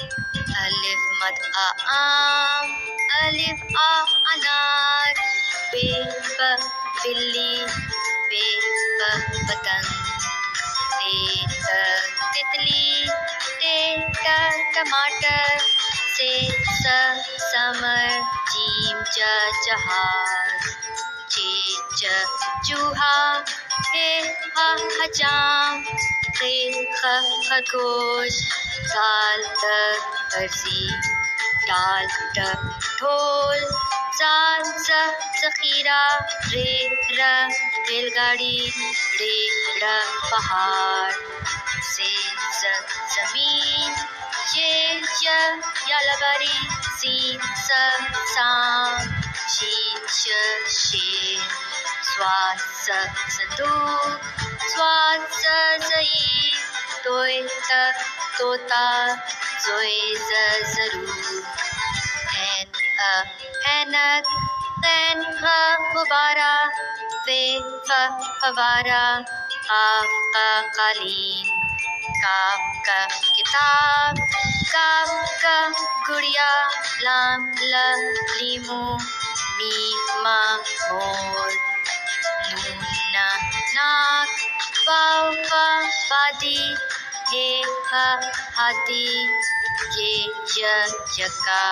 अलिफ मद आ आम, अलिफ आ अनार, बे ब बिल्ली, बे ब पतंग, ते त तितली, ते त टमाटर, से स समर, जीम च जहाज, चे च चूहा, हे ह हजाम, खे ख खरगोश, दाल त अर्जी, डाल ड ढोल, जाल ज जखीरा, रे र रेलगाड़ी, रे र पहाड़, से ज जमीन, ये यालबारी, सीन स सांप, शीन श शेर, स्वाद स संदूक, स्वाद स ज़ई, तोय त तोता, जोए ज जरूर, ऐन ऐनक, तैन गुब्बारा, वे फवारा, काफ कालीन, काफ का किताब, काफ का गुड़िया, लाम ल लीमू, मीम मोर, नून नाक, वाव वादी, हे हाथी, ये यक्का,